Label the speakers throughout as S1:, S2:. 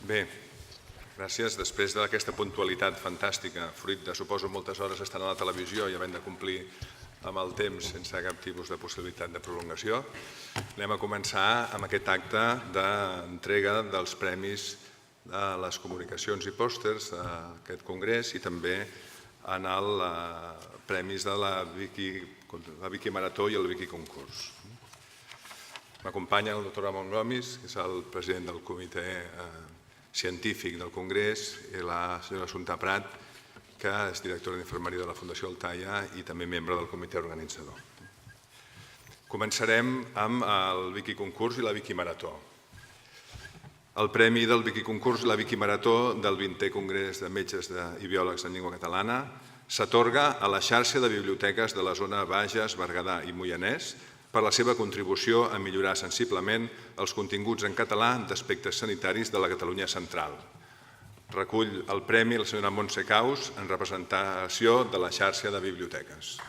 S1: Bé, gràcies. Després d'aquesta puntualitat fantàstica, fruit de, suposo, moltes hores estant a la televisió i havent de complir amb el temps sense cap tipus de possibilitat de prolongació, anem a començar amb aquest acte d'entrega dels premis de les comunicacions i pòsters d'aquest congrés i també en els premis de la Wiki Marató i el Wiki Concurs. M'acompanya el doctor Ramon Gomis, que és el president del comitè científic del Congrés, i la senyora Assumpta Prat, que és directora d'infermeria de la Fundació Altaia i també membre del comitè organitzador. Començarem amb el Wiki Concurs i la Wiki Marató. El premi del Wiki Concurs i la Wiki Marató del 20è Congrés de Metges i Biòlegs en Llengua Catalana s'atorga a la xarxa de biblioteques de la zona Bages, Berguedà i Moianès per la seva contribució a millorar sensiblement els continguts en català d'aspectes sanitaris de la Catalunya central. Recull el premi la senyora Montse Caus en representació de la xarxa de biblioteques.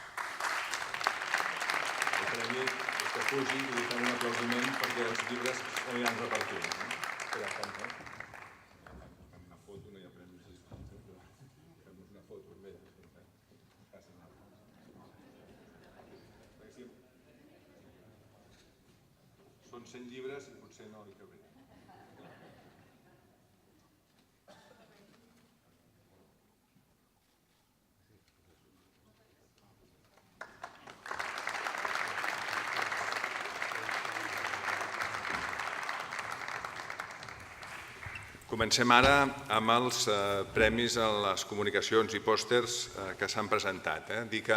S1: El premi és que pugi i li fem un aplaudiment perquè els llibres s'aniran repartint. Una foto, no hi ha premis. Fem una foto amb ell. Són 100 llibres i potser no hi cabré. Comencem ara amb els premis a les comunicacions i pòsters que s'han presentat. Dir que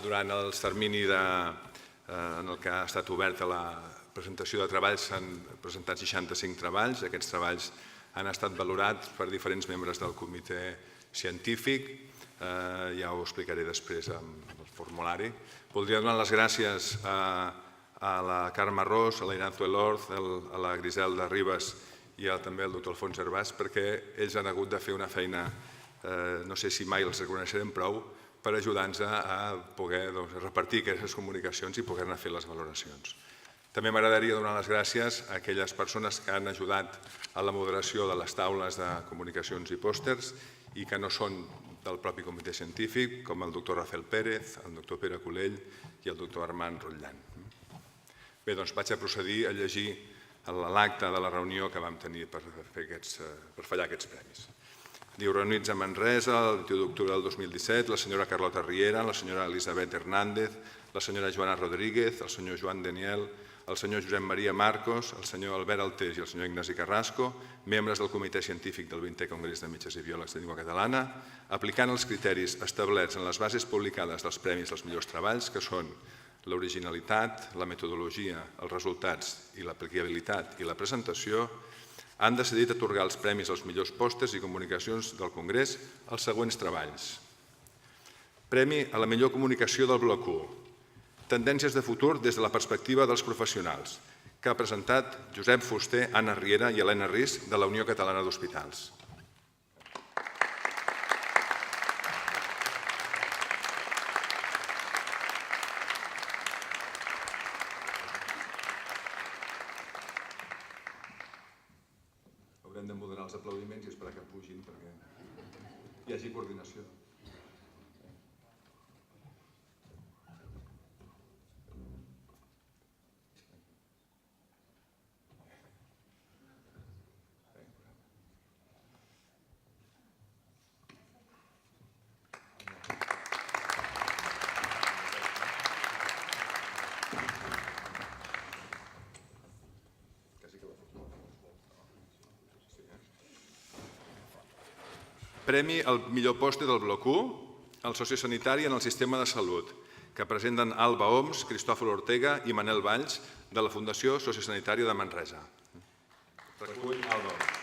S1: durant el termini en el que ha estat oberta la presentació de treballs s'han presentat 65 treballs. Aquests treballs han estat valorats per diferents membres del comitè científic. Ja ho explicaré després amb el formulari. Voldria donar les gràcies a la Carme Ros, a la Ignacio Elorz, a la Griselda Ribas i també al doctor Alfons Hervàs, perquè ells han hagut de fer una feina, no sé si mai els reconeixerem prou, per ajudar-nos a poder repartir aquestes comunicacions i poder-ne fer les valoracions. També m'agradaria donar les gràcies a aquelles persones que han ajudat a la moderació de les taules de comunicacions i pòsters i que no són del propi comitè científic, com el doctor Rafael Pérez, el doctor Pere Colell i el doctor Armand Rotllan. Bé, doncs vaig a procedir a llegir l'acte de la reunió que vam tenir per fallar aquests premis. Diu, reunits a Manresa el 21 d'octubre del 2017, la senyora Carlota Riera, la senyora Elisabet Hernández, la senyora Joana Rodríguez, el senyor Joan Daniel, el senyor Josep Maria Marcos, el senyor Albert Altés i el senyor Ignasi Carrasco, membres del comitè científic del 20è Congrés de Metges i Biòlegs de Llengua Catalana, aplicant els criteris establerts en les bases publicades dels premis als millors treballs, que són l'originalitat, la metodologia, els resultats i l'aplicabilitat i la presentació, han decidit atorgar els premis als millors pòsters i comunicacions del Congrés als següents treballs. Premi a la millor comunicació del bloc 1. Tendències de futur des de la perspectiva dels professionals, que ha presentat Josep Fuster, Anna Riera i Helena Ris de la Unió Catalana d'Hospitals. Haurem de moderar els aplaudiments i esperar que pugin perquè hi hagi coordinació. Premi al millor pòster del bloc 1, el sociosanitari en el sistema de salut, que presenten Alba Oms, Cristòfol Ortega i Manel Valls, de la Fundació Sociosanitària de Manresa. Recull Alba Oms.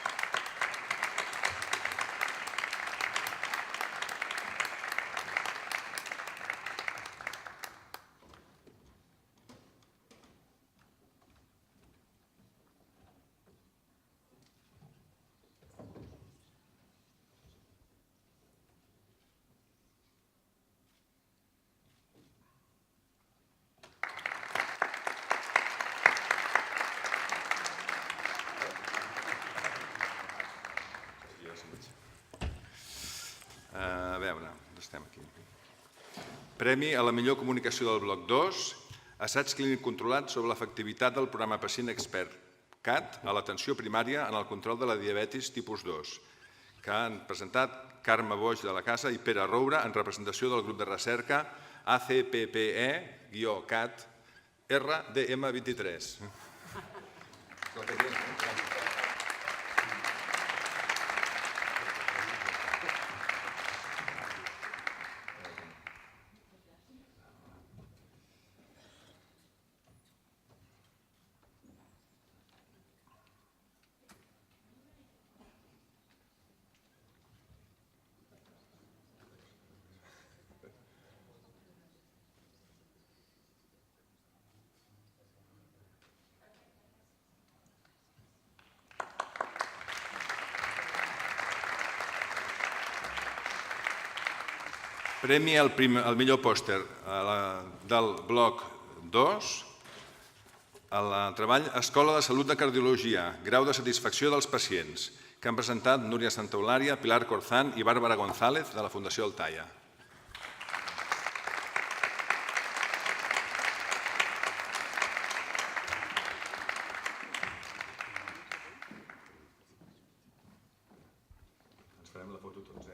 S1: Premi a la millor comunicació del bloc 2, assaig clínic controlat sobre l'efectivitat del programa Pacient Expert CAT a l'atenció primària en el control de la diabetis tipus 2, que han presentat Carme Boix de la Casa i Pere Roure en representació del grup de recerca ACPPE-CAT RDM23. Premi al millor pòster del bloc 2, el treball Escola de Salut de Cardiologia, grau de satisfacció dels pacients, que han presentat Núria Santaolària, Pilar Corzán i Bàrbara González de la Fundació Altaia. Ens farem la foto tots,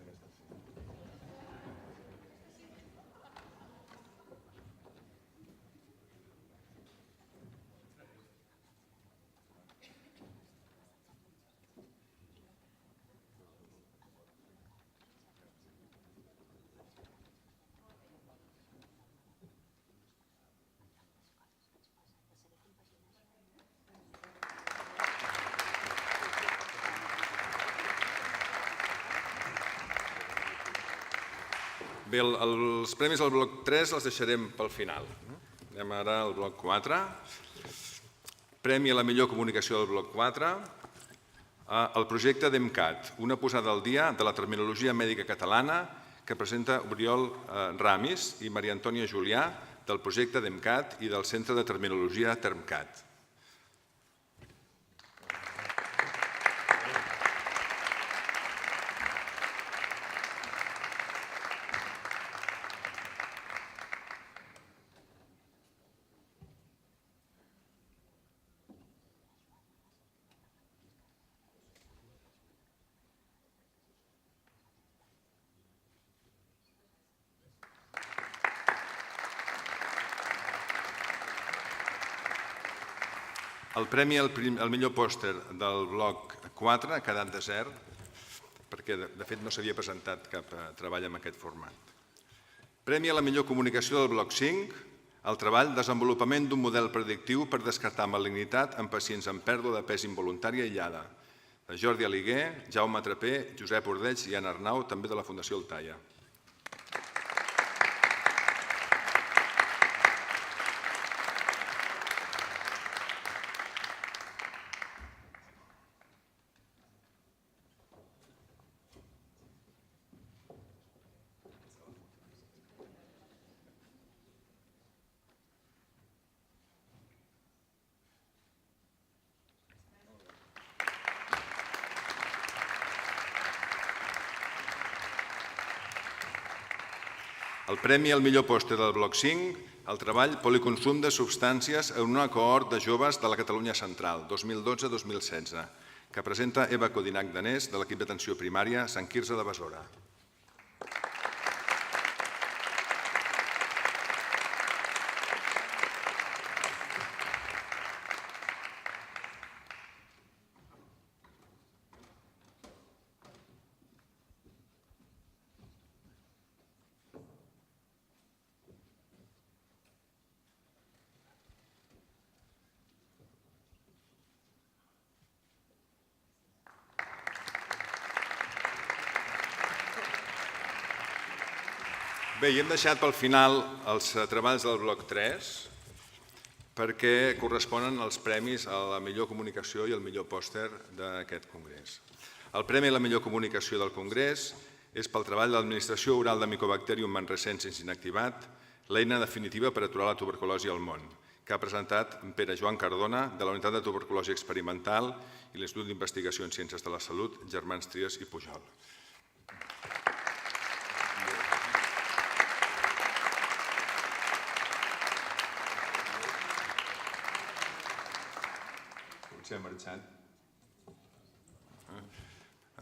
S1: Bé, els premis al bloc 3 els deixarem pel final. Anem ara al bloc 4. Premi a la millor comunicació del bloc 4. El projecte DEMCAT, una posada al dia de la terminologia mèdica catalana que presenta Oriol Ramis i Maria Antònia Julià del projecte DEMCAT i del Centre de Terminologia TermCat. El premi al millor pòster del bloc 4 ha quedat desert perquè, de fet, no s'havia presentat cap treball en aquest format. Premi a la millor comunicació del bloc 5, el treball Desenvolupament d'un model predictiu per descartar malignitat en pacients amb pèrdua de pes involuntària aïllada, de Jordi Aliguer, Jaume Trapé, Josep Ordeig i Anna Arnau, també de la Fundació Altaia. El premi al millor pòster del bloc 5, el treball Policonsum de substàncies en una cohort de joves de la Catalunya Central, 2012-2016, que presenta Eva Codinac Danés, de l'equip d'atenció primària Sant Quirze de Besora. Bé, i hem deixat pel final els treballs del bloc 3 perquè corresponen als premis a la millor comunicació i al millor pòster d'aquest congrés. El premi a la millor comunicació del congrés és pel treball de l'Administració Oral de Mycobacterium manrescensis inactivat, l'eina definitiva per aturar la tuberculosi al món, que ha presentat Pere Joan Cardona, de la Unitat de Tuberculosi Experimental i l'Institut d'Investigació en Ciències de la Salut, Germans Trias i Pujol. Potser ha marxat.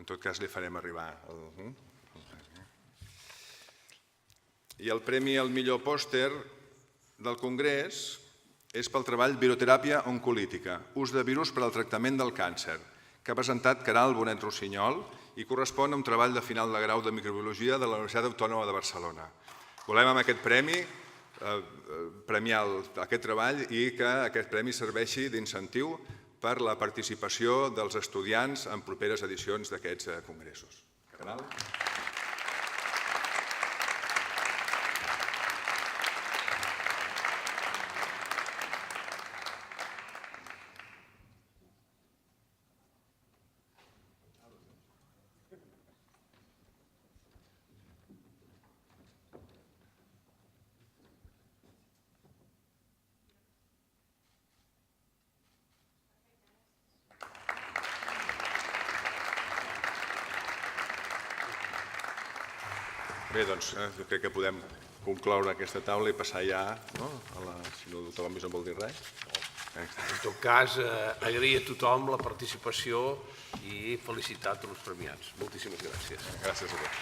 S1: En tot cas, li farem arribar. I el premi al millor pòster del Congrés és pel treball Viroteràpia oncolítica, ús de virus per al tractament del càncer, que ha presentat Caral Bonet Rossinyol i correspon a un treball de final de grau de microbiologia de la Universitat Autònoma de Barcelona. Volem amb aquest premi premiar aquest treball i que aquest premi serveixi d'incentiu per la participació dels estudiants en properes edicions d'aquests congressos. Caral? Bé, doncs, jo crec que podem concloure aquesta taula i passar ja, si el doctor Gomis no vol dir res.
S2: En tot cas, agrair a tothom la participació i felicitar tots els premiats. Moltíssimes gràcies.
S1: Gràcies a tots.